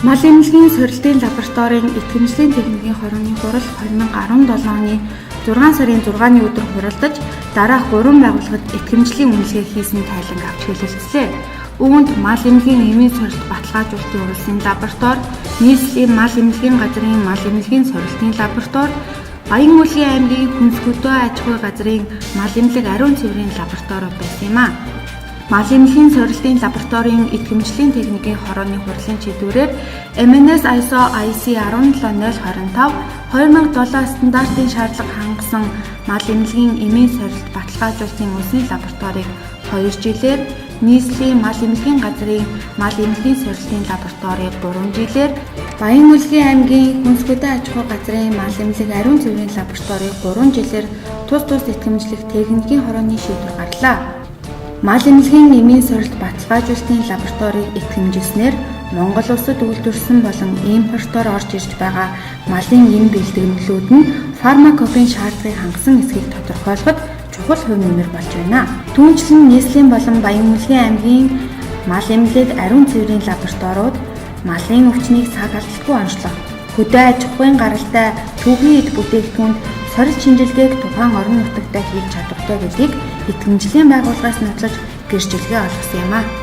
Мал эмнэлгийн сорилтын лабораторийн итгэмжлэлийн техникийн хорооны хурал 2017 оны 6 сарын 6-ны өдөр хуралдаж дараах 3 байгууллагад итгэмжлэлийн үнэлгээ хийсэн тайланг авч хэлэлцлээ. Үүнд мал эмнэлгийн эмийн сорилт баталгаажуулалтын уралсын лаборатори, нийслэлийн мал эмнэлгийн газрын мал эмнэлгийн сорилтын лаборатори, Баян Мөлгийн аймгийн Хүнс хөдөө аж ахуй газрын мал эмнэлэг ариун цэврийн лаборатори байсан юм а. Мал эмнэлгийн сорилтын лабораторийн итгэмжлэлийн техникийн хорооны хурлын чиглэлээр MNS ISO IC 17025 2007 стандартын шаардлага хангасан мал эмнэлгийн эмийн сорилт баталгаажуулалтын үндэсний лабораторийг 2 жилээр, нийслэлийн мал эмнэлгийн газрын мал эмнэлгийн сорилтын лабораторийг 3 жилээр, Баян Мөлгийн аймгийн Хүнс хөдөө аж ахуй газрын мал эмнэлэг ариун цэврийн лабораторийг 3 жилээр тус итгэмжлэх техникийн хорооны шийдвэр гарлаа. Мал эмнэлгийн эмийн сорилт баталгаажуулалтын лабораторийг итгэмжилснээр Монгол улсад үйлдвэрлэсэн болон импортоор орж ирж байгаа малын эм бэлтгэгдлүүд нь фармакопын шаардлагыг хангасан эсэхийг тодорхойлоход чухал хувь нэмэр болж байна. Түүнчлэн нийслэлийн болон Баян Мөлгийн аймгийн мал эмнэлэг ариун цэврийн лабораториуд малын өвчнийг цаг алдалгүй онцлох, хөдөө аж ахуйн гаралтай түүхийн эд бүтээгдэхүүнд сорилт шинжилгээг тухайн орон нутагтаа хийж чадвартай гэдгийг итгэмжлэлийн байгууллагаас нотлож гэрчлэгээ олгосон юм а.